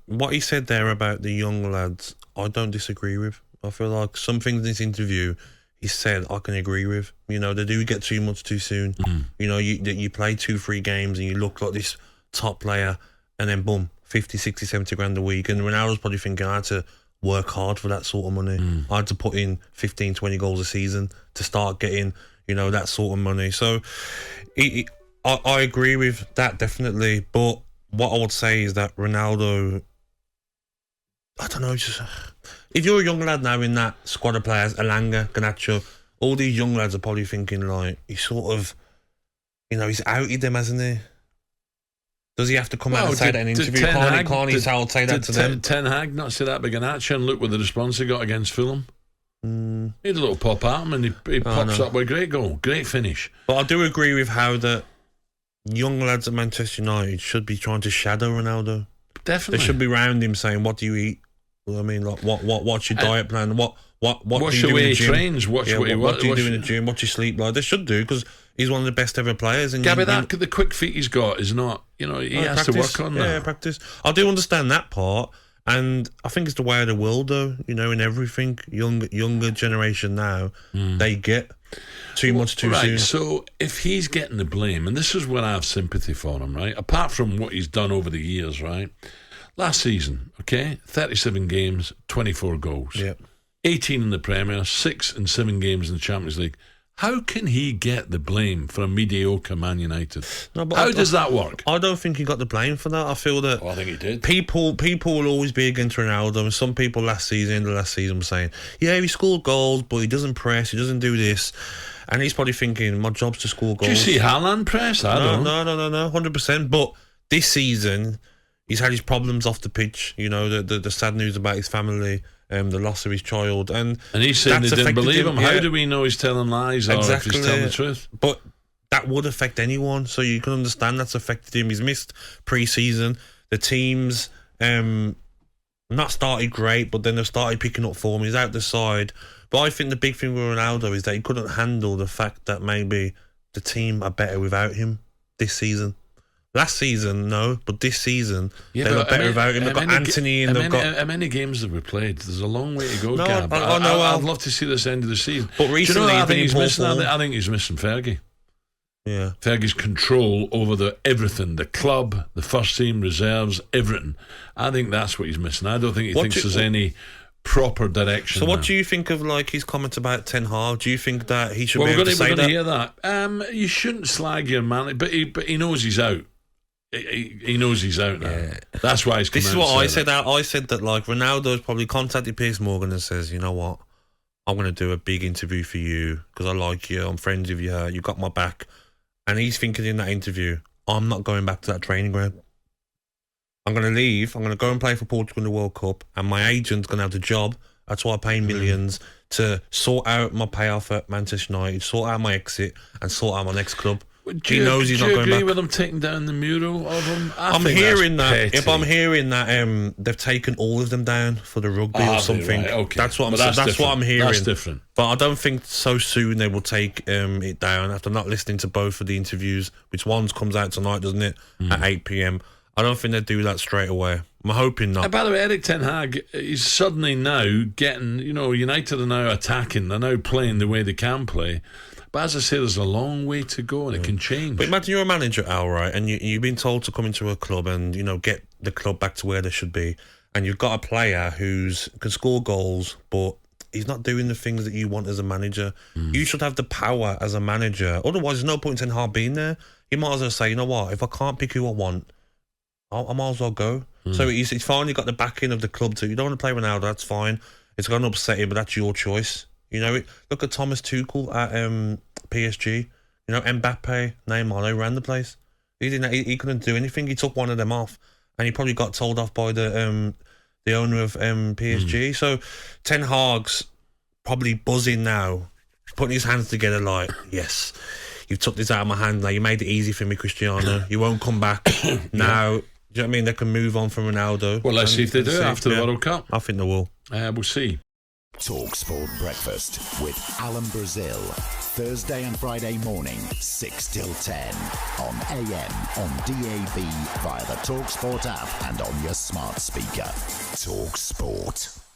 what he said there about the young lads, I don't disagree with. I feel like some things in this interview he said I can agree with. You know, they do get too much too soon. You know, you play 2-3 games and you look like this top player, and then boom, 50, 60, 70 grand a week. And Ronaldo's probably thinking, I had to work hard for that sort of money. I had to put in 15, 20 goals a season to start getting, you know, that sort of money. So I agree with that, definitely. But what I would say is that Ronaldo, I don't know, just if you're a young lad now in that squad of players, Elanga, Garnacho, all these young lads are probably thinking, like, he's sort of, you know, he's outed them, hasn't he? Does he have to come out and say that in an interview? Can't he say that to them? Ten Hag not say that by Garnacho, and look what the response he got against Fulham. He had a little pop at him, and he pops up with a great goal, great finish. But I do agree with how that young lads at Manchester United should be trying to shadow Ronaldo. Definitely, they should be round him saying, "What do you eat? Well, I mean, like, what's your diet plan? What what's your way he trains? What do you do in the gym? What's your sleep like?" They should do, because he's one of the best ever players. And Gabby, the quick feet he's got is not, you know, he has to work on that. Yeah, practice. I do understand that part, and I think it's the way of the world, though. You know, in everything, younger generation now, they get too much too soon. Right, so if he's getting the blame, and this is where I have sympathy for him, right? Apart from what he's done over the years, right? Last season, okay, 37 games, 24 goals. Yep. 18 in the Premier, 6 and 7 games in the Champions League. How can he get the blame for a mediocre Man United? How does that work? I don't think he got the blame for that. I feel that I think he did. People will always be against Ronaldo, and some people the last season were saying, yeah, he scored goals, but he doesn't press, he doesn't do this. And he's probably thinking, my job's to score goals. Do you see Haaland press? No, 100%. But this season, he's had his problems off the pitch. You know, the sad news about his family, the loss of his child, and he's saying they didn't believe him. Yeah. How do we know he's telling lies or if he's telling the truth? But that would affect anyone, so you can understand that's affected him. He's missed pre-season. The team's not started great, but then they've started picking up form. He's out the side. But I think the big thing with Ronaldo is that he couldn't handle the fact that maybe the team are better without him this season. Last season, no, but this season, they look better without him. They've got Anthony and they've got... How many games have we played? There's a long way to go, No, Gab. I'd love to see this end of the season. But recently, do you know what I think he's missing? I think he's missing Fergie. Yeah. Fergie's control over everything, the club, the first team, reserves, everything. I think that's what he's missing. I don't think he thinks there's any proper direction. So what do you think of, like, his comments about Ten Hag? Do you think that he should be able to say we're that? We're going to hear that. You shouldn't slag your man, but he knows he's out. He knows he's out now. Yeah. That's why he's come This is what I said. I said that, like, Ronaldo's probably contacted Piers Morgan and says, you know what, I'm going to do a big interview for you because I like you, I'm friends with you, you got my back. And he's thinking in that interview, I'm not going back to that training ground. I'm going to leave, I'm going to go and play for Portugal in the World Cup, and my agent's going to have the job. That's why I pay millions to sort out my payoff at Manchester United, sort out my exit, and sort out my next club. He knows he's not going back. Do you agree with him taking down the mural of him? I'm hearing that. If I'm hearing that, they've taken all of them down for the rugby or something. Right, okay. That's what I'm hearing. That's different. But I don't think so soon they will take it down after not listening to both of the interviews, which one comes out tonight, doesn't it, at 8 p.m. I don't think they'd do that straight away. I'm hoping not. And by the way, Erik Ten Hag is suddenly now getting, United are now attacking. They're now playing the way they can play. But as I say, there's a long way to go and it can change. But imagine you're a manager, Al, right? And you've been told to come into a club and, get the club back to where they should be. And you've got a player who can score goals, but he's not doing the things that you want as a manager. You should have the power as a manager. Otherwise, there's no point in Ten Hag being there. He might as well say, you know what, if I can't pick who I want, I might as well go. So he's finally got the backing of the club too. You don't want to play Ronaldo, that's fine. It's going to upset him, but that's your choice. Look at Thomas Tuchel at PSG. Mbappe, Neymar, they ran the place. He couldn't do anything. He took one of them off, and he probably got told off by the owner of PSG. So Ten Hag's probably buzzing now, putting his hands together like, yes, you've took this out of my hand now. You made it easy for me, Cristiano. You won't come back now. Do you know what I mean? They can move on from Ronaldo. Well, let's see if they do after the World Cup. I think they will. We'll see. talkSPORT Breakfast with Alan Brazil. Thursday and Friday morning, 6 till 10. On AM, on DAB, via the talkSPORT app and on your smart speaker. talkSPORT.